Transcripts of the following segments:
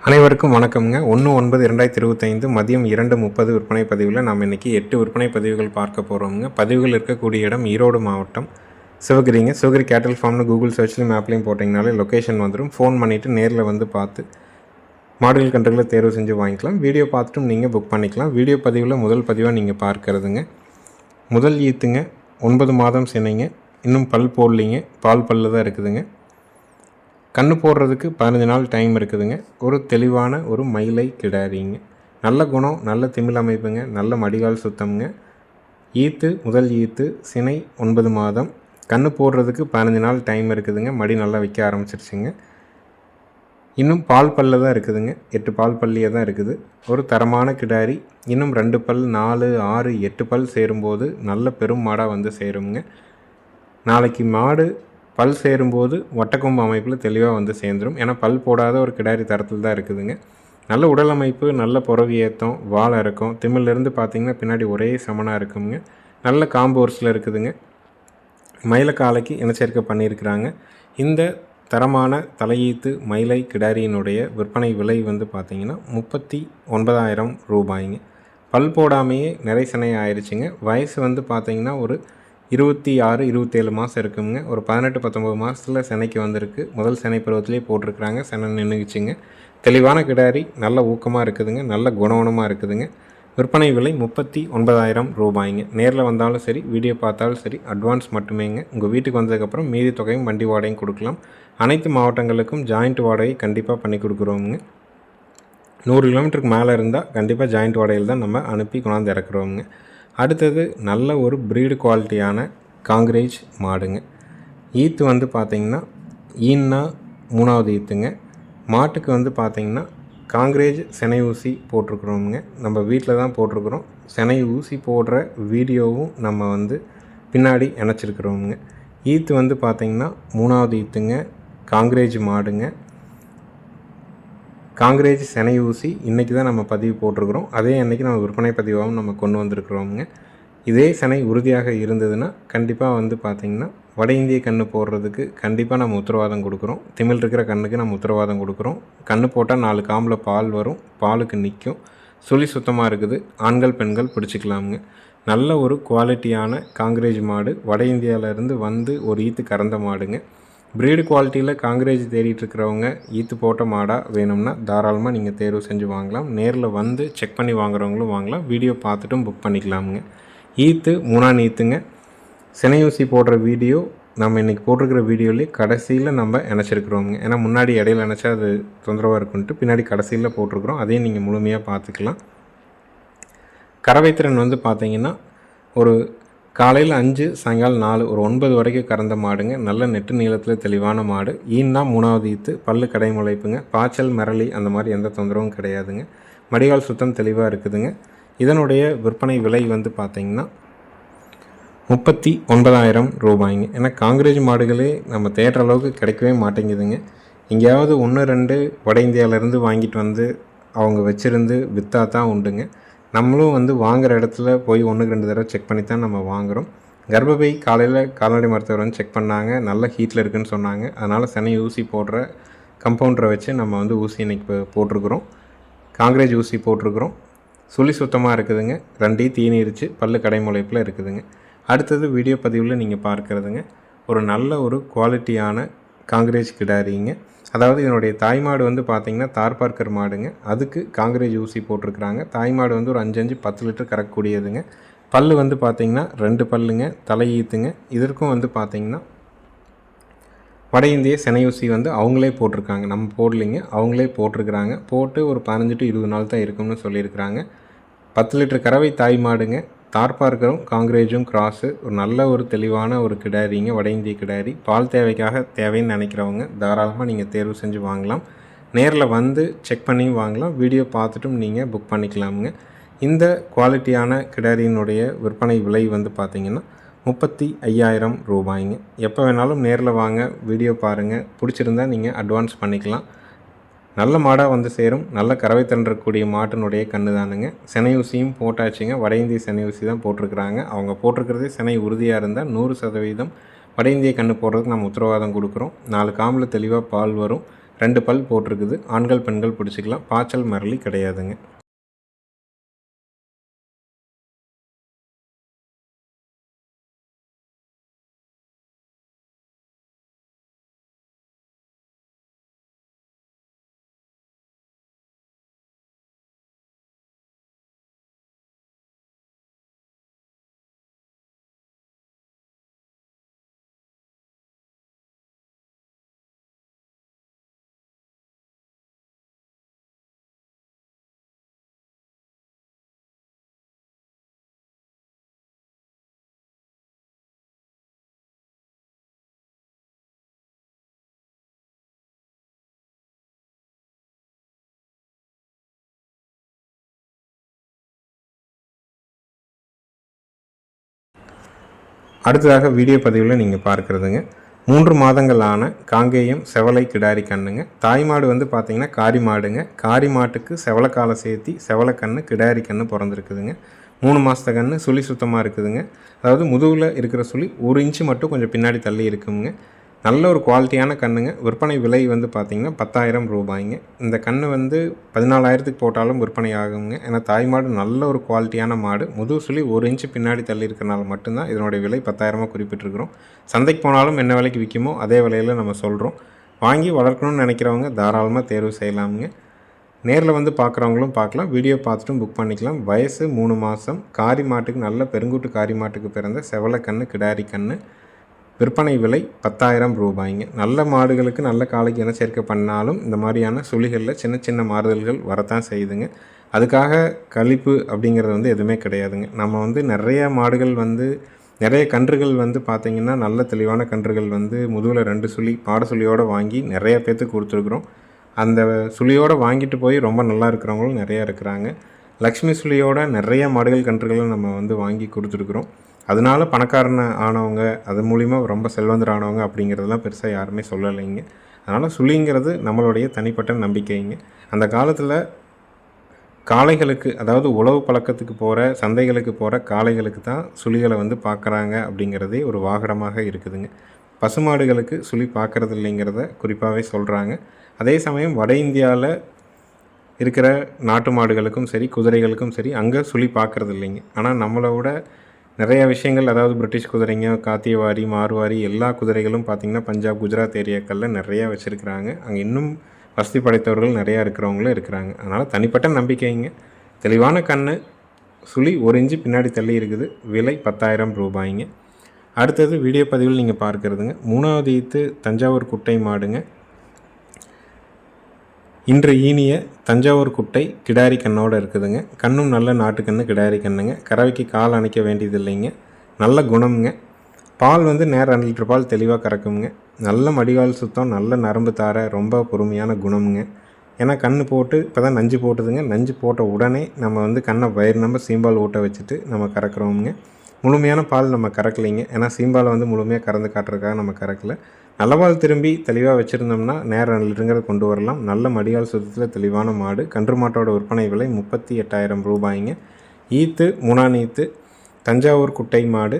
அனைவருக்கும் வணக்கம்ங்க. 1/9/2025 மதியம் 2:30 விற்பனை பதிவில் நாம் இன்றைக்கி 8 விற்பனை பதிவுகள் பார்க்க போகிறோம்ங்க. பதிவுகள் இருக்கக்கூடிய இடம் ஈரோடு மாவட்டம் சிவகிரிங்க. சிவகிரி கேட்டல் ஃபார்ம்னு கூகுள் சர்ச்லையும் மேப்லையும் போட்டிங்கனாலே லொக்கேஷன் வந்துடும். ஃபோன் பண்ணிவிட்டு நேரில் வந்து பார்த்து மாடுகள் கன்றுகளை தேர்வு செஞ்சு வாங்கிக்கலாம். வீடியோ பார்த்துட்டும் நீங்கள் புக் பண்ணிக்கலாம். வீடியோ பதிவில் முதல் பதிவாக நீங்கள் பார்க்கறதுங்க முதல் ஈத்துங்க. 9 மாதம் சினைங்க. இன்னும் பல் போடலிங்க. பால் பல்லு தான் இருக்குதுங்க. கன்று போடுறதுக்கு 15 நாள் டைம் இருக்குதுங்க. ஒரு தெளிவான ஒரு மயிலை கிடாரிங்க. நல்ல குணம், நல்ல திமிழ் அமைப்புங்க, நல்ல மடிகால் சுத்தம்ங்க. ஈத்து முதல் ஈத்து, சினை 9 மாதம். கன்று போடுறதுக்கு 15 நாள் டைம் இருக்குதுங்க. மடி நல்லா வைக்க ஆரம்பிச்சிருச்சுங்க. இன்னும் பால் பல்ல தான் இருக்குதுங்க. 8 பால் பல்லியாக தான் இருக்குது. ஒரு தரமான கிடாரி. இன்னும் 2 பல் 4, 6, 8 பல் சேரும்போது நல்ல பெரும் மாடாக வந்து சேருங்க. நாளைக்கு மாடு பல் சேரும்போது வட்டக்கொம்பு அமைப்பில் தெளிவாக வந்து சேர்ந்துடும். ஏன்னா பல் போடாத ஒரு கிடாரி தரத்தில் தான் இருக்குதுங்க. நல்ல உடல் அமைப்பு, நல்ல புறவி ஏற்றம், வால் இறக்கம், திமிழ்லேருந்து பார்த்திங்கன்னா பின்னாடி ஒரே சமனாக இருக்குங்க. நல்ல காம்போர்ஸில் இருக்குதுங்க. மயிலை காலைக்கு இனச்சேர்க்கை பண்ணியிருக்கிறாங்க. இந்த தரமான தலையீத்து மயிலை கிடாரியினுடைய விற்பனை விலை வந்து பார்த்திங்கன்னா 39,000 ரூபாய்ங்க. பல் போடாமையே நிறை சினை ஆயிடுச்சுங்க. வயசு வந்து பார்த்திங்கன்னா ஒரு 26, 27 மாதம் இருக்குங்க. ஒரு 18, 19 மாதத்தில் சினைக்கு வந்திருக்கு. முதல் சினை பருவத்திலே போட்டிருக்கிறாங்க. சினை நின்றுச்சுங்க. தெளிவான கிடாரி, நல்ல ஊக்கமாக இருக்குதுங்க. நல்ல குணவனமாக இருக்குதுங்க. விற்பனை விலை 39,000 ரூபாய்ங்க. நேரில் வந்தாலும் சரி, வீடியோ பார்த்தாலும் சரி, அட்வான்ஸ் மட்டுமேங்க. உங்கள் வீட்டுக்கு வந்ததுக்கப்புறம் மீதி தொகையும் வண்டி வாடகையும் கொடுக்கலாம். அனைத்து மாவட்டங்களுக்கும் ஜாயிண்ட் வாடகை கண்டிப்பாக பண்ணி கொடுக்குறோங்க. 100 கிலோமீட்டருக்கு மேலே இருந்தால் கண்டிப்பாக ஜாயிண்ட் வாடகையில் தான் நம்ம அனுப்பி கொண்டாந்து இறக்குறோங்க. அடுத்தது நல்ல ஒரு ப்ரீடு குவாலிட்டியான காங்கிரேஜ் மாடுங்க. ஈத்து வந்து பார்த்திங்கன்னா ஈன்னா 3வது ஈத்துங்க. மாட்டுக்கு வந்து பார்த்திங்கன்னா காங்கிரேஜ் சினை ஊசி போட்டிருக்குறோமுங்க. நம்ம வீட்டில் தான் போட்டிருக்குறோம். சினை ஊசி போடுற வீடியோவும் நம்ம வந்து பின்னாடி இணைச்சிருக்கிறோமுங்க. ஈத்து வந்து பார்த்திங்கன்னா 3வது ஈத்துங்க. காங்கிரேஜ் மாடுங்க. காங்கிரேஜ் சினை ஊசி இன்றைக்கி தான் நம்ம பதிவு போட்டிருக்கிறோம். அதே அன்றைக்கி நம்ம விற்பனை பதிவாகவும் நம்ம கொண்டு வந்திருக்கிறோமுங்க. இதே சினை உறுதியாக இருந்ததுன்னா கண்டிப்பாக வந்து பார்த்திங்கன்னா வட இந்திய கன்று போடுறதுக்கு கண்டிப்பாக நம்ம உத்தரவாதம் கொடுக்குறோம். திமிழ் இருக்கிற கண்ணுக்கு நம்ம உத்தரவாதம் கொடுக்குறோம். கன்று போட்டால் 4 காம்பில் பால் வரும். பாலுக்கு நிற்கும். சுழி சுத்தமாக இருக்குது. ஆண்கள் பெண்கள் பிடிச்சிக்கலாமுங்க. நல்ல ஒரு குவாலிட்டியான காங்கிரேஜ் மாடு. வட இந்தியாவிலேருந்து வந்து ஒரு ஈத்து கறந்த மாடுங்க. ப்ரீடு குவாலிட்டியில் காங்கிரேஜ் தேடிட்டுருக்கிறவங்க ஈத்து போட்ட மாடாக வேணும்னா தாராளமாக நீங்கள் தேர்வு செஞ்சு வாங்கலாம். நேரில் வந்து செக் பண்ணி வாங்குறவங்களும் வாங்கலாம். வீடியோ பார்த்துட்டும் புக் பண்ணிக்கலாமுங்க. ஈத்து 3ஆம் ஈத்துங்க. சினை ஊசி போடுற வீடியோ நம்ம இன்றைக்கி போட்டிருக்கிற வீடியோலேயே கடைசியில் நம்ம இணைச்சிருக்கிறோங்க. ஏன்னா முன்னாடி இடையில இணைச்சா அது தொந்தரவாக இருக்குன்ட்டு பின்னாடி கடைசியில் போட்டிருக்கிறோம். அதையும் நீங்கள் முழுமையாக பார்த்துக்கலாம். கறவைத்திறன் வந்து பார்த்திங்கன்னா ஒரு காலையில் 5, சாயங்காலம் 4, ஒரு 9 வரைக்கும் கறந்த மாடுங்க. நல்ல நெட்டு நீளத்தில் தெளிவான மாடு. ஈன்னா 3வது ஈத்து. பல்லு கடை முளைப்புங்க. பாய்ச்சல் மிரளி அந்த மாதிரி எந்த தொந்தரவும் கிடையாதுங்க. மடிகால் சுத்தம் தெளிவாக இருக்குதுங்க. இதனுடைய விற்பனை விலை வந்து பார்த்திங்கன்னா 39,000 ரூபாய்ங்க. ஏன்னா காங்கிரேஜ் மாடுகளே நம்ம தேடுற அளவுக்கு கிடைக்கவே மாட்டேங்குதுங்க. எங்கேயாவது 1, 2 வட இந்தியாவிலேருந்து வாங்கிட்டு வந்து அவங்க வச்சுருந்து விற்றா தான் உண்டுங்க. நம்மளும் வந்து வாங்குகிற இடத்துல போய் 1, 2 தடவை செக் பண்ணி தான் நம்ம வாங்குகிறோம். கர்ப்பப்பை காலையில் கால்நடை மருத்துவர் வந்து செக் பண்ணாங்க. நல்ல ஹீட்டில் இருக்குதுன்னு சொன்னாங்க. அதனால் சினை ஊசி போடுற கம்பவுண்டரை வச்சு நம்ம வந்து ஊசி இன்றைக்கி போட்டிருக்கிறோம். காங்கிரேஜ் ஊசி போட்டிருக்கிறோம். சுழி சுத்தமாக இருக்குதுங்க. 2 தீனிருச்சு. பல்லு கடை முளைப்பில் இருக்குதுங்க. அடுத்தது வீடியோ பதிவில் நீங்கள் பார்க்குறதுங்க ஒரு நல்ல ஒரு குவாலிட்டியான காங்கிரேஜ் கிடாரிங்க. அதாவது இதனுடைய தாய்மாடு வந்து பார்த்திங்கன்னா தார்பார்க்கர் மாடுங்க. அதுக்கு காங்கிரேஜ் ஊசி போட்டிருக்கிறாங்க. தாய்மாடு வந்து ஒரு 5 10 லிட்டர் கறக்கக்கூடியதுங்க. பல் வந்து பார்த்திங்கன்னா 2 பல்லுங்க. தலையீத்துங்க. இதற்கும் வந்து பார்த்திங்கன்னா வட இந்திய சினை ஊசி வந்து அவங்களே போட்டிருக்காங்க. நம்ம போடலிங்க, அவங்களே போட்டிருக்கிறாங்க. போட்டு ஒரு 15 to 20 நாள் தான் இருக்கும்னு சொல்லியிருக்கிறாங்க. 10 லிட்டர் கறவை தாய் மாடுங்க. தார்பார்க்கரும் காங்கிரேஜும் கிராஸு. ஒரு நல்ல ஒரு தெளிவான ஒரு கிடாரிங்க. வட இந்திய கிடாரி. பால் தேவைக்காக தேவைன்னு நினைக்கிறவங்க தாராளமாக நீங்கள் தேர்வு செஞ்சு வாங்கலாம். நேரில் வந்து செக் பண்ணியும் வாங்கலாம். வீடியோ பார்த்துட்டும் நீங்கள் புக் பண்ணிக்கலாமுங்க. இந்த குவாலிட்டியான கிடாரியினுடைய விற்பனை விலை வந்து பார்த்திங்கன்னா 35,000 ரூபாய்ங்க. எப்போ வேணாலும் நேரில் வாங்க, வீடியோ பாருங்கள். பிடிச்சிருந்தால் நீங்கள் அட்வான்ஸ் பண்ணிக்கலாம். நல்ல மாடாக வந்து சேரும். நல்ல கறவை தரக்கூடிய மாட்டினுடைய கன்று தானுங்க. சினை ஊசியும் போட்டாச்சுங்க. வட இந்திய சினை ஊசி தான் போட்டிருக்கிறாங்க. அவங்க போட்டிருக்கிறதே சினை உறுதியாக இருந்தால் 100% வட இந்திய கன்று போடுறதுக்கு நம்ம உத்தரவாதம் கொடுக்குறோம். 4 காம்பில் தெளிவாக பால் வரும். 2 பல் போட்டிருக்குது. ஆண்கள் பெண்கள் பிடிச்சிக்கலாம். பாய்ச்சல் மரளி கிடையாதுங்க. அடுத்ததாக வீடியோ பதிவில் நீங்கள் பார்க்குறதுங்க 3 மாதங்களான காங்கேயம் செவலை கிடாரி கண்ணுங்க. தாய் மாடு வந்து பார்த்திங்கன்னா காரி மாடுங்க. காரி மாட்டுக்கு செவலைக்காலை சேர்த்தி செவலைக்கண்ணு கிடாரி கண்ணு பிறந்திருக்குதுங்க. 3 மாதத்த கன்று சுழி சுத்தமாக இருக்குதுங்க. அதாவது முதுகில் இருக்கிற சுழி 1 இன்ச்சு மட்டும் கொஞ்சம் பின்னாடி தள்ளி இருக்குங்க. நல்ல ஒரு குவாலிட்டியான கன்றுங்க. விற்பனை விலை வந்து பார்த்திங்கன்னா 10,000 ரூபாய்ங்க. இந்த கன்று வந்து 14,000க்கு போட்டாலும் விற்பனை ஆகுங்க. ஏன்னா தாய் மாடு நல்ல ஒரு குவாலிட்டியான மாடு. முதுகு சுழி 1 இன்ச்சு பின்னாடி தள்ளி இருக்கிறனால மட்டும்தான் இதனுடைய விலை 10,000 குறிப்பிட்டிருக்கிறோம். சந்தைக்கு போனாலும் என்ன விலைக்கு விற்குமோ அதே விலையில் நம்ம சொல்கிறோம். வாங்கி வளர்க்கணும்னு நினைக்கிறவங்க தாராளமாக தேர்வு செய்யலாமுங்க. நேரில் வந்து பார்க்குறவங்களும் பார்க்கலாம். வீடியோ பார்த்துட்டும் புக் பண்ணிக்கலாம். வயசு 3 மாதம். காரி மாட்டுக்கு நல்ல பெருங்கூட்டு காரி மாட்டுக்கு பிறந்த செவலை கன்று கிடாரி கன்று. விற்பனை விலை 10,000 ரூபாய்ங்க. நல்ல மாடுகளுக்கு நல்ல காலைக்கு இனச்சேர்க்கை பண்ணாலும் இந்த மாதிரியான சுழிகளில் சின்ன சின்ன மாறுதல்கள் வரத்தான் செய்யுதுங்க. அதுக்காக கழிப்பு அப்படிங்கிறது வந்து எதுவுமே கிடையாதுங்க. நம்ம வந்து நிறைய மாடுகள் வந்து நிறைய கன்றுகள் வந்து பார்த்திங்கன்னா நல்ல தெளிவான கன்றுகள் வந்து முதுகில் 2 சுழி பாட சுழியோடு வாங்கி நிறைய பேர்த்துக்கு கொடுத்துருக்குறோம். அந்த சுழியோடு வாங்கிட்டு போய் ரொம்ப நல்லா இருக்கிறவங்களும் நிறையா இருக்கிறாங்க. லக்ஷ்மி சுழியோட நிறைய மாடுகள் கன்றுகளும் நம்ம வந்து வாங்கி கொடுத்துருக்குறோம். அதனால பணக்காரன ஆனவங்க, அது மூலிமா ரொம்ப செல்வந்தர் ஆனவங்க அப்படிங்கிறதெல்லாம் பெருசாக யாருமே சொல்லலைங்க. அதனால் சுழிங்கிறது நம்மளுடைய தனிப்பட்ட நம்பிக்கைங்க. அந்த காலத்தில் காளைகளுக்கு, அதாவது உழவு பழக்கத்துக்கு போகிற சந்தைகளுக்கு போகிற காளைகளுக்கு தான் சுழிகளை வந்து பார்க்குறாங்க அப்படிங்கிறதே ஒரு வாகனமாக இருக்குதுங்க. பசுமாடுகளுக்கு சுழி பார்க்குறது இல்லைங்கிறத குறிப்பாகவே சொல்கிறாங்க. அதே சமயம் வட இந்தியாவில் இருக்கிற நாட்டு மாடுகளுக்கும் சரி குதிரைகளுக்கும் சரி அங்கே சுழி பார்க்குறது இல்லைங்க. ஆனால் நம்மளை விட நிறையா விஷயங்கள், அதாவது பிரிட்டிஷ் குதிரைங்க, காத்தியவாரி, மார்வாரி எல்லா குதிரைகளும் பார்த்திங்கன்னா பஞ்சாப், குஜராத் ஏரியாக்களில் நிறையா வச்சுருக்கிறாங்க. அங்கே இன்னும் வசதி படைத்தவர்கள் நிறையா இருக்கிறவங்களும் இருக்கிறாங்க. அதனால் தனிப்பட்ட நம்பிக்கைங்க. தெளிவான கன்று, சுழி 1 இன்ச்சு பின்னாடி தள்ளி இருக்குது. விலை 10,000 ரூபாய்ங்க. அடுத்தது வீடியோ பதிவில் நீங்கள் பார்க்குறதுங்க 3வது ஈத்து தஞ்சாவூர் குட்டை மாடுங்க. இன்று ஈனிய தஞ்சாவூர் குட்டை கிடாரி கண்ணோடு இருக்குதுங்க. கண்ணும் நல்ல நாட்டுக்கண்ணு கிடாரி கண்ணுங்க. கறவைக்கு கால் அணைக்க வேண்டியது இல்லைங்க. நல்ல குணம்ங்க. பால் வந்து நேரம் 2 லிட்டர் பால் தெளிவாக கறக்குங்க. நல்ல மடிகால் சுத்தம், நல்ல நரம்பு தார, ரொம்ப பொறுமையான குணம்ங்க. ஏன்னா கன்று போட்டு இப்போ தான் நஞ்சு போட்டுதுங்க. நஞ்சு போட்ட உடனே நம்ம வந்து கண்ணை வயிறு நம்ப சீம்பால் ஊட்ட வச்சுட்டு நம்ம கறக்குறோமுங்க. முழுமையான பால் நம்ம கறக்கலைங்க. ஏன்னா சீம்பாலை வந்து முழுமையாக கறந்து காட்டுறதுக்காக நம்ம கறக்கலை. நல்ல பால் திரும்பி தெளிவாக வச்சுருந்தோம்னா நேரம் 2 லிட்டருங்கிறத கொண்டு வரலாம். நல்ல மடிகால் சுத்தத்தில் தெளிவான மாடு. கன்று மாட்டோட விற்பனை விலை 38,000 ரூபாய்ங்க. ஈத்து 3ஆம் ஈத்து தஞ்சாவூர் குட்டை மாடு.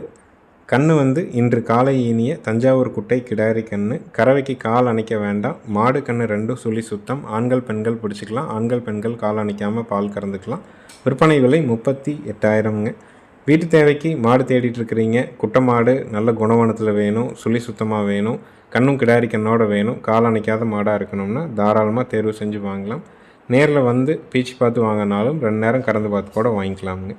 கன்று வந்து இன்று காலை ஈனிய தஞ்சாவூர் குட்டை கிடாரி கன்று. கறவைக்கு கால் அணைக்க வேண்டாம். மாடு கன்று 2 சுழி சுத்தம். ஆண்கள் பெண்கள் பிடிச்சிக்கலாம். ஆண்கள் பெண்கள் கால் அணைக்காமல் பால் கறந்துக்கலாம். விற்பனை விலை 38,000ங்க. வீட்டு தேவைக்கு மாடு தேடிட்டு இருக்கிறீங்க. குட்டை மாடு நல்ல குணவனத்தில் வேணும், சுழி சுத்தமாக வேணும், கண்ணும் கிடாரி கண்ணோட வேணும், கால் அணைக்காத மாடாக இருக்கணும்னா தாராளமாக தேர்வு செஞ்சு வாங்கலாம். நேரில் வந்து பீச்சு பார்த்து வாங்கினாலும் 2 நேரம் கறந்து பார்த்து கூட வாங்கிக்கலாமுங்க.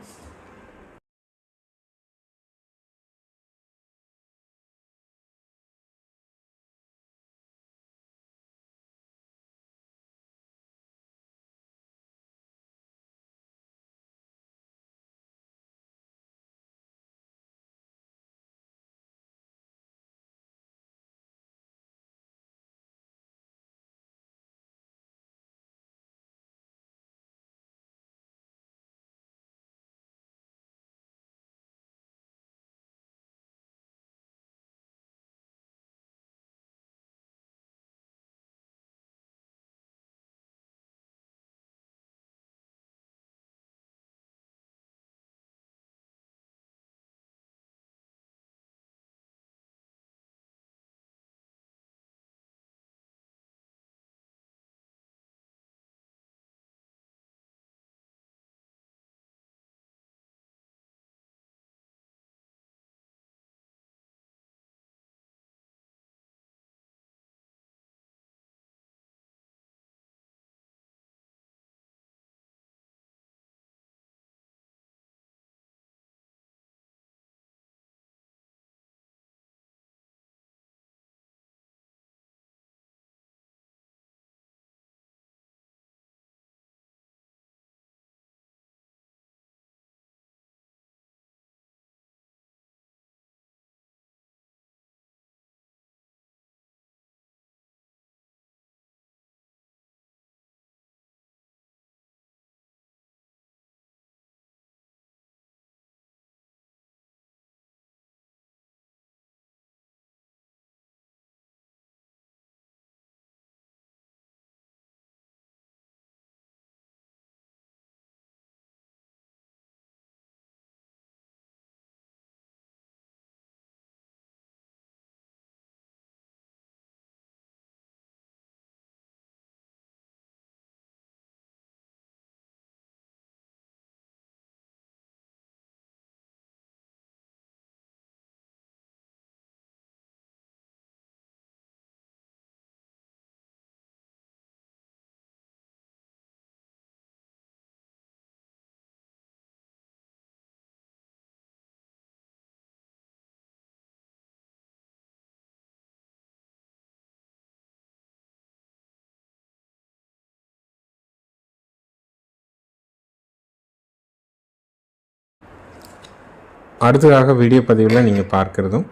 அடுத்ததாக வீடியோ பதிவில் நீங்கள் பார்க்குறதும்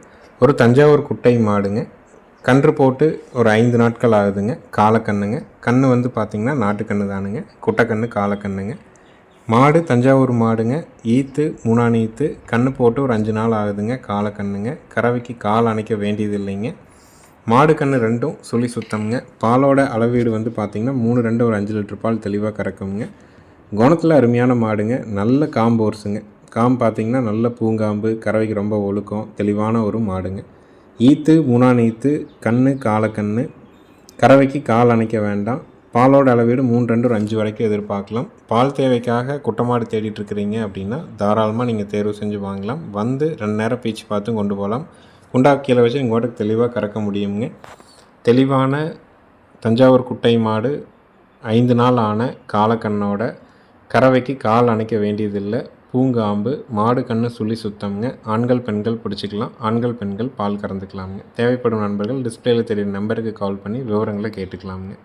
ஒரு தஞ்சாவூர் குட்டை மாடுங்க. கன்று போட்டு ஒரு 5 நாட்கள் ஆகுதுங்க. காலக்கண்ணுங்க. கன்று வந்து பார்த்திங்கன்னா நாட்டுக்கன்று தானுங்க. குட்டைக்கன்று காலக்கண்ணுங்க. மாடு தஞ்சாவூர் மாடுங்க. ஈத்து 3ஆம் ஈத்து. கன்று போட்டு ஒரு 5 நாள் ஆகுதுங்க. காலக்கண்ணுங்க. கறவைக்கு கால் அணைக்க வேண்டியது இல்லைங்க. மாடு கன்று ரெண்டும் சுழி சுத்தம்ங்க. பாலோட அளவீடு வந்து பார்த்திங்கன்னா 3 ஒரு 5 லிட்டர் பால் தெளிவாக கறக்குங்க. குணத்தில் அருமையான மாடுங்க. நல்ல காம்பு ஒர்ஸுங்க. காம்பு பார்த்திங்கன்னா நல்ல பூங்காம்பு, கறவைக்கு ரொம்ப ஒழுக்கம், தெளிவான ஒரு மாடுங்க. ஈத்து 3ஆம் ஈத்து. கன்று காலக்கன்று. கறவைக்கு கால் அணைக்க வேண்டாம். பாலோட அளவீடு 3 ஒரு 5 வரைக்கும் எதிர்பார்க்கலாம். பால் தேவைக்காக குட்டை மாடு தேடிட்டுருக்கிறீங்க அப்படின்னா தாராளமாக நீங்கள் தேர்வு செஞ்சு வாங்கலாம். வந்து 2 நேரம் பீச்சு பார்த்தும் கொண்டு போகலாம். குண்டா கீழே வச்சு நீங்கள் ஓட்டுக்கு தெளிவாக கறக்க முடியுங்க. தெளிவான தஞ்சாவூர் குட்டை மாடு 5 நாள் ஆன காலக்கண்ணோட கறவைக்கு கால் அணைக்க வேண்டியதில்லை. பூங்காம்பு, மாடு கன்று சுழி சுத்தம்ங்க. ஆண்கள் பெண்கள் பிடிச்சிக்கலாம். ஆண்கள் பெண்கள் பால் கறந்துக்கலாமுங்க. தேவைப்படும் நண்பர்கள் டிஸ்பிளேயில் தெரியும் நம்பருக்கு கால் பண்ணி விவரங்களை கேட்டுக்கலாமுங்க.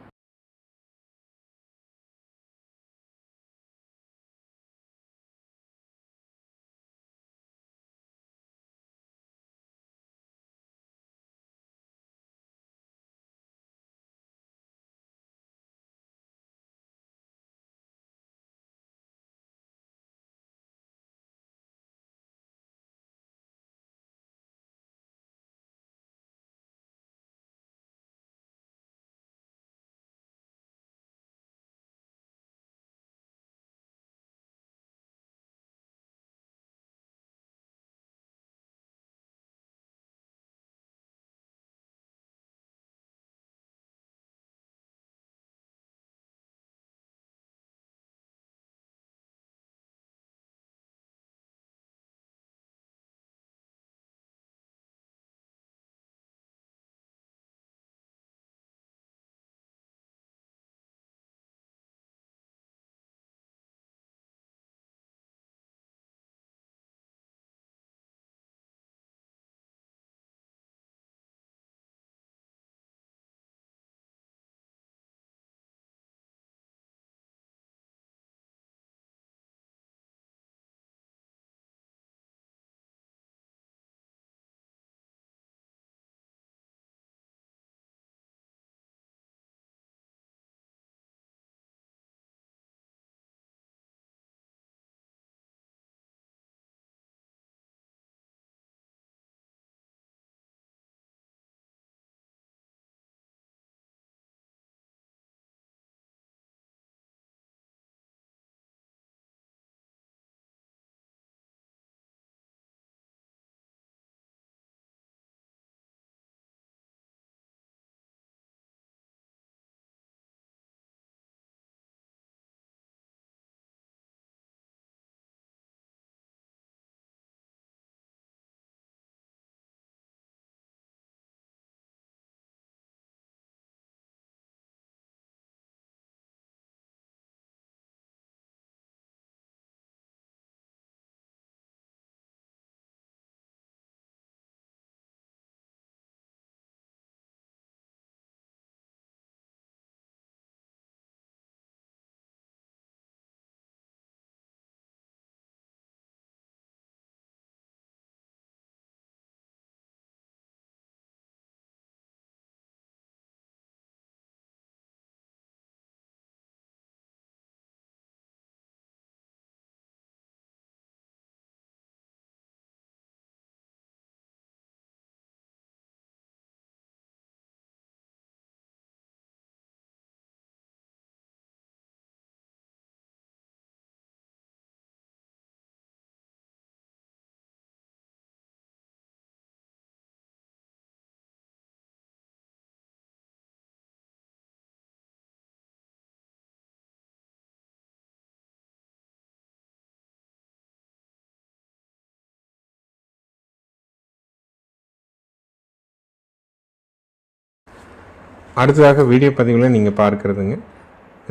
அடுத்ததாக வீடியோ பதிவில் நீங்கள் பார்க்குறதுங்க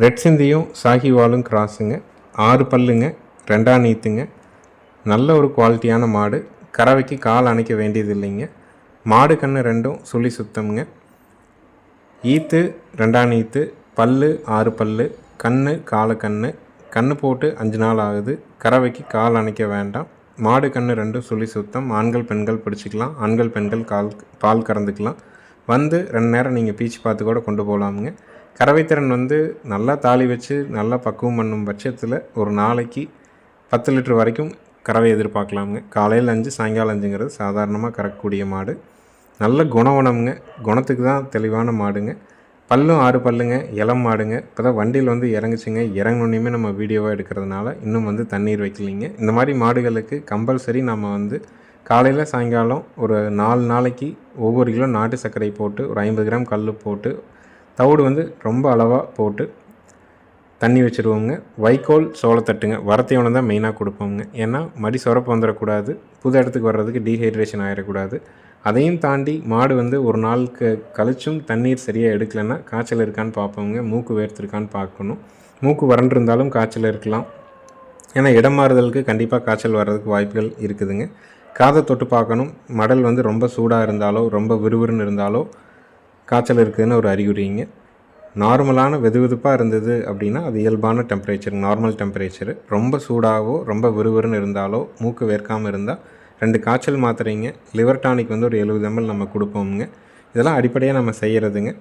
ரெட் சிந்தியும் சாகிவாலும் கிராஸுங்க. 6 பல்லுங்க. 2ஆம் ஈத்துங்க. நல்ல ஒரு குவாலிட்டியான மாடு. கறவைக்கு கால் அணைக்க வேண்டியது இல்லைங்க. மாடு கன்று ரெண்டும் சுழி சுத்தம்ங்க. ஈத்து 2ஆம் ஈத்து. பல்லு 6 பல்லு. கன்று காலக்கன்று. கன்று போட்டு 5 நாள் ஆகுது. கறவைக்கு கால் அணைக்க வேண்டாம். மாடு கன்று ரெண்டும் சுழி சுத்தம். ஆண்கள் பெண்கள் பிடிச்சிக்கலாம். ஆண்கள் பெண்கள் பால் கறந்துக்கலாம். வந்து 2 நேரம் நீங்கள் பீச்சு பார்த்து கூட கொண்டு போகலாமுங்க. கறவைத்திறன் வந்து நல்லா தாலி வச்சு நல்லா பக்குவம் பண்ணும் பட்சத்தில் ஒரு நாளைக்கு 10 லிட்டர் வரைக்கும் கறவை எதிர்பார்க்கலாமுங்க. காலையில் 5 சாயங்காலம் 5ங்கிறது சாதாரணமாக கறக்கக்கூடிய மாடு. நல்ல குணவனம்ங்க. குணத்துக்கு தான் தெளிவான மாடுங்க. பல்லும் 6 பல்லுங்க. இளம் மாடுங்க. இப்போ தான் வண்டியில் வந்து இறங்குச்சுங்க. இறங்கினோன்னையுமே நம்ம வீடியோவாக எடுக்கிறதுனால இன்னும் வந்து தண்ணீர் வைக்கலிங்க. இந்த மாதிரி மாடுகளுக்கு கம்பல்சரி நம்ம வந்து காலையில் சாயங்காலம் ஒரு 4 நாளைக்கு ஒவ்வொரு கிலோ நாட்டு சர்க்கரை போட்டு ஒரு 50 கிராம் கல் போட்டு தவிடு வந்து ரொம்ப அளவாக போட்டு தண்ணி வச்சுருவோங்க. வைக்கோல் சோளத்தட்டுங்க வரத்தையோடு தான் மெயினாக கொடுப்போங்க. ஏன்னா மடி சுரப்பு வந்துடக்கூடாது. புது இடத்துக்கு வர்றதுக்கு டீஹைட்ரேஷன் ஆகிடக்கூடாது. அதையும் தாண்டி மாடு வந்து ஒரு நாளுக்கு கழிச்சும் தண்ணீர் சரியாக எடுக்கலைன்னா காய்ச்சல் இருக்கான்னு பார்ப்போங்க. மூக்கு வேர்த்திருக்கான்னு பார்க்கணும். மூக்கு வறண்டிருந்தாலும் காய்ச்சல் இருக்கலாம். ஏன்னா இடம் மாறுதலுக்கு கண்டிப்பாக காய்ச்சல் வர்றதுக்கு வாய்ப்புகள் இருக்குதுங்க. காதை தொட்டு பார்க்கணும். மடல் வந்து ரொம்ப சூடாக இருந்தாலோ ரொம்ப விறுவிறுன்னு இருந்தாலோ காய்ச்சல் இருக்குதுன்னு ஒரு அறிகுறிங்க. நார்மலான வெதுவெதுப்பாக இருந்தது அப்படின்னா அது இயல்பான டெம்பரேச்சர், நார்மல் டெம்பரேச்சரு. ரொம்ப சூடாகவோ ரொம்ப விறுவிறுன்னு இருந்தாலோ மூக்கு வேர்க்காமல் இருந்தால் 2 காய்ச்சல் மாத்திரைங்க. லிவர் டானிக் வந்து ஒரு 70 ml நம்ம கொடுப்போமுங்க. இதெல்லாம் அடிப்படையாக நம்ம செய்கிறதுங்க.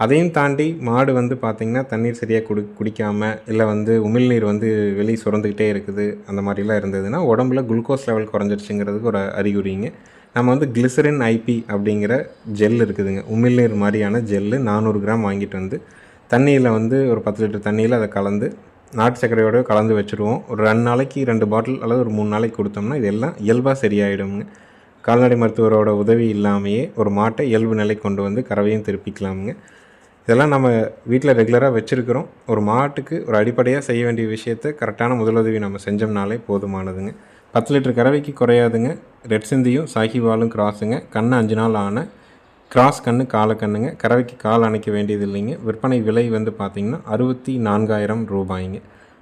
அதையும் தாண்டி மாடு வந்து பார்த்திங்கன்னா தண்ணீர் சரியாக குடிக்காமல் இல்லை வந்து உமிழ்நீர் வந்து வெளியே சுரந்துக்கிட்டே இருக்குது அந்த மாதிரிலாம் இருந்ததுன்னா உடம்புல குளுக்கோஸ் லெவல் குறைஞ்சிருச்சுங்கிறதுக்கு ஒரு அறிகுறிங்க. நம்ம வந்து கிளிசரின் ஐபி அப்படிங்கிற ஜெல் இருக்குதுங்க. உமிழ்நீர் மாதிரியான ஜெல்லு 400 கிராம் வாங்கிட்டு வந்து தண்ணியில் வந்து ஒரு 10 லிட்டர் தண்ணியில் அதை கலந்து நாட்டு சர்க்கரையோடு கலந்து வச்சுருவோம். ஒரு 2 நாளைக்கு 2 பாட்டில் அல்லது ஒரு 3 நாளைக்கு கொடுத்தோம்னா இதெல்லாம் இயல்பாக சரியாயிடுங்க. கால்நடை மருத்துவரோட உதவி இல்லாமையே ஒரு மாட்டை இயல்பு நிலை கொண்டு வந்து கறவையும் திருப்பிக்கலாமுங்க. இதெல்லாம் நம்ம வீட்டில் ரெகுலராக வச்சுருக்கிறோம். ஒரு மாட்டுக்கு ஒரு அடிப்படையாக செய்ய வேண்டிய விஷயத்தை கரெக்டான முதலுதவி நம்ம செஞ்சோம்னாலே போதுமானதுங்க. 10 லிட்டர் கறவைக்கு குறையாதுங்க. ரெட் சிந்தியும் சாகிவாலும் கிராஸுங்க. கண்ணு 5 நாள் ஆன கிராஸ் கன்று காலக்கண்ணுங்க. கறவைக்கு கால் அணைக்க வேண்டியது இல்லைங்க. விற்பனை விலை வந்து பார்த்திங்கன்னா 64,000 ரூபாய்ங்க.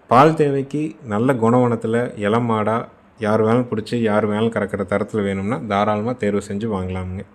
பால் தேவைக்கு நல்ல குணவனத்தில் இளம் மாடாக யார் வேணாலும் பிடிச்சி யார் வேணாலும் கறக்கிற தரத்தில் வேணும்னா தாராளமாக தேர்வு செஞ்சு வாங்கலாமுங்க.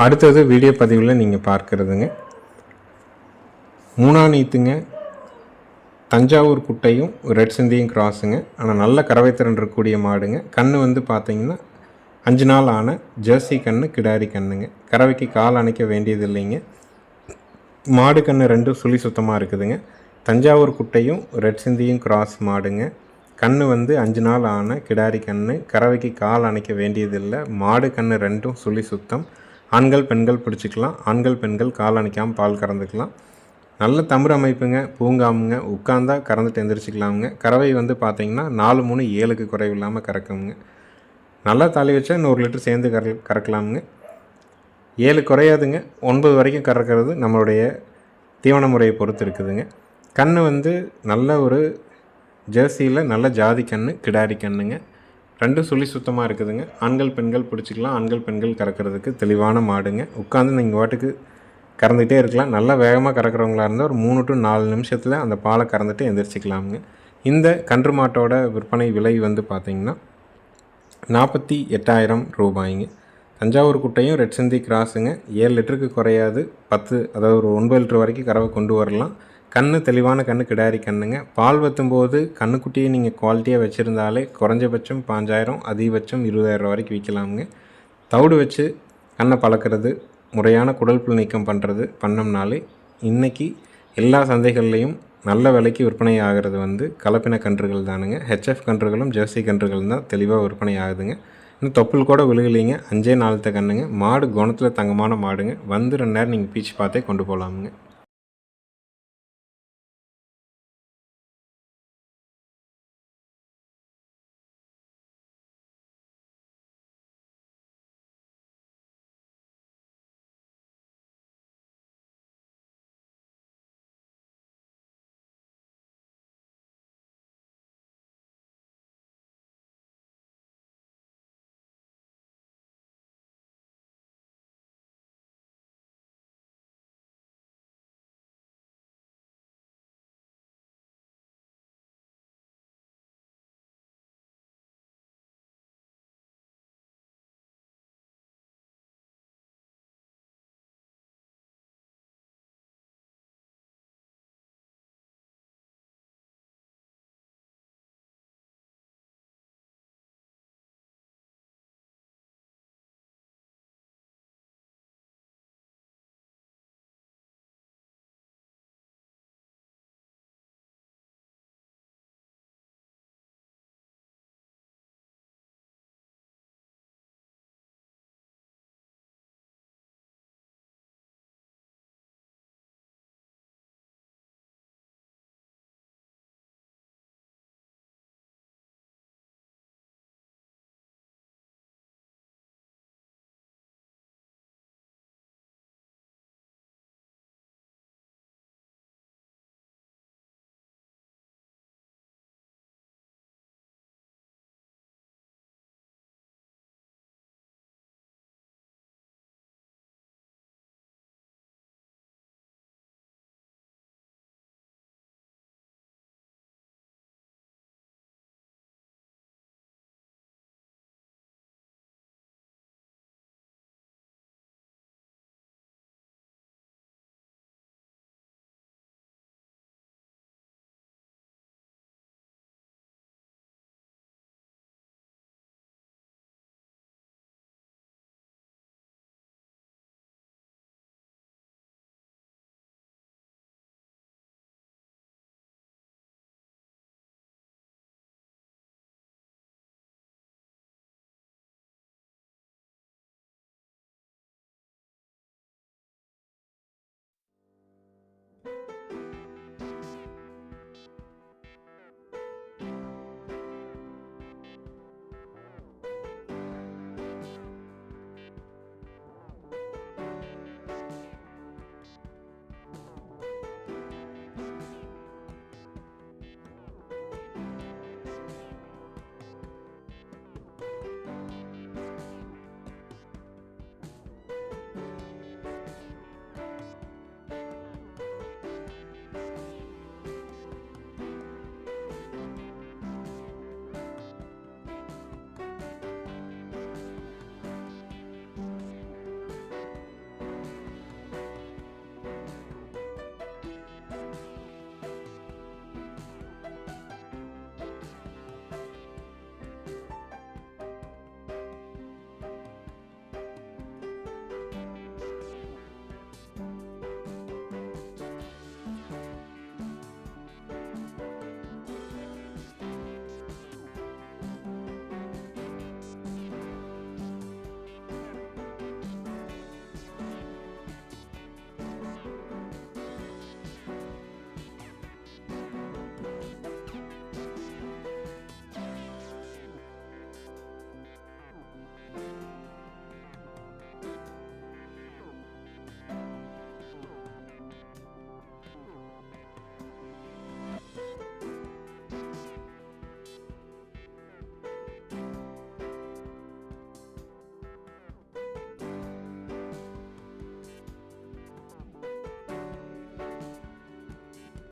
அடுத்தது வீடியோ பதிவில் நீங்கள் பார்க்குறதுங்க மூணாநீத்துங்க, தஞ்சாவூர் குட்டையும் ரெட் சிந்தியும் கிராஸுங்க. ஆனால் நல்ல கறவைத்திறன் இருக்கக்கூடிய மாடுங்க. கன்று வந்து பார்த்திங்கன்னா 5 நாள் ஆன ஜெர்சி கன்று, கிடாரி கன்றுங்க. கறவைக்கு கால் அணைக்க வேண்டியது இல்லைங்க. மாடு கன்று ரெண்டும் சுழி சுத்தமாக இருக்குதுங்க. தஞ்சாவூர் குட்டையும் ரெட் சிந்தியும் கிராஸ் மாடுங்க. கன்று வந்து 5 நாள் ஆன கிடாரி கன்று. கறவைக்கு கால் அணைக்க வேண்டியதில்லை. மாடு கன்று ரெண்டும் சுழி சுத்தம். ஆண்கள் பெண்கள் பிடிச்சிக்கலாம். ஆண்கள் பெண்கள் கால் அணைக்காமல் பால் கறந்துக்கலாம். நல்ல தமிழ் அமைப்புங்க, பூங்காமுங்க. உட்காந்தா கறந்துட்டு எந்திரிச்சிக்கலாமுங்க. கறவை வந்து பார்த்திங்கன்னா 4 3 7க்கு குறைவு இல்லாமல் கறக்குங்க. நல்லா தாலி வச்சா இன்னும் 1 லிட்டர் சேர்ந்து கறக்கலாமுங்க. 7 குறையாதுங்க. 9 வரைக்கும் கறக்கிறது நம்மளுடைய தீவன முறையை பொறுத்து இருக்குதுங்க. கன்று வந்து நல்ல ஒரு ஜெர்சியில் நல்ல ஜாதி கன்று, கிடாரி கன்றுங்க. ரெண்டும் சுழி சுத்தமாக இருக்குதுங்க. ஆண்கள் பெண்கள் பிடிச்சிக்கலாம். ஆண்கள் பெண்கள் கறக்கிறதுக்கு தெளிவான மாடுங்க. உட்காந்து நீங்கள் வாட்டுக்கு கறந்துகிட்டே இருக்கலாம். நல்லா வேகமாக கறக்கிறவங்களா இருந்தால் ஒரு 3 to 4 நிமிஷத்தில் அந்த பாலை கறந்துட்டு எந்திரிச்சிக்கலாமுங்க. இந்த கன்று மாட்டோட விற்பனை விலை வந்து பார்த்திங்கன்னா 48,000 ரூபாய்ங்க. தஞ்சாவூர் குட்டையும் ரெட் சிந்தி கிராஸுங்க. 7 லிட்டருக்கு குறையாது. 10 அதாவது ஒரு 9 லிட்டர் வரைக்கும் கறவை கொண்டு வரலாம். கன்று தெளிவான கன்று, கிடாரி கன்றுங்க. பால் வற்றும்போது கன்றுக்குட்டியை நீங்கள் குவாலிட்டியாக வச்சுருந்தாலே குறைஞ்சபட்சம் 5,000, அதிகபட்சம் 20,000 வரைக்கும் விற்கலாமுங்க. தவிடு வச்சு கண்ணை பழக்கிறது, முறையான குடல் நீக்கம் பண்ணோம்னாலே இன்றைக்கி எல்லா சந்தைகள்லேயும் நல்ல விலைக்கு விற்பனை ஆகிறது வந்து கலப்பின கன்றுகள் தானுங்க. ஹெச்எஃப் கன்றுகளும் ஜெர்சி கன்றுகளும் தான் தெளிவாக விற்பனை ஆகுதுங்க. இன்னும் தொப்புள் கூட விழுகலைங்க. 5 நாளத்த கன்றுங்க. மாடு குணத்தில் தங்கமான மாடுங்க. வந்து 2 நேரம் நீங்கள் பீச்சு பார்த்தே கொண்டு போகலாமுங்க.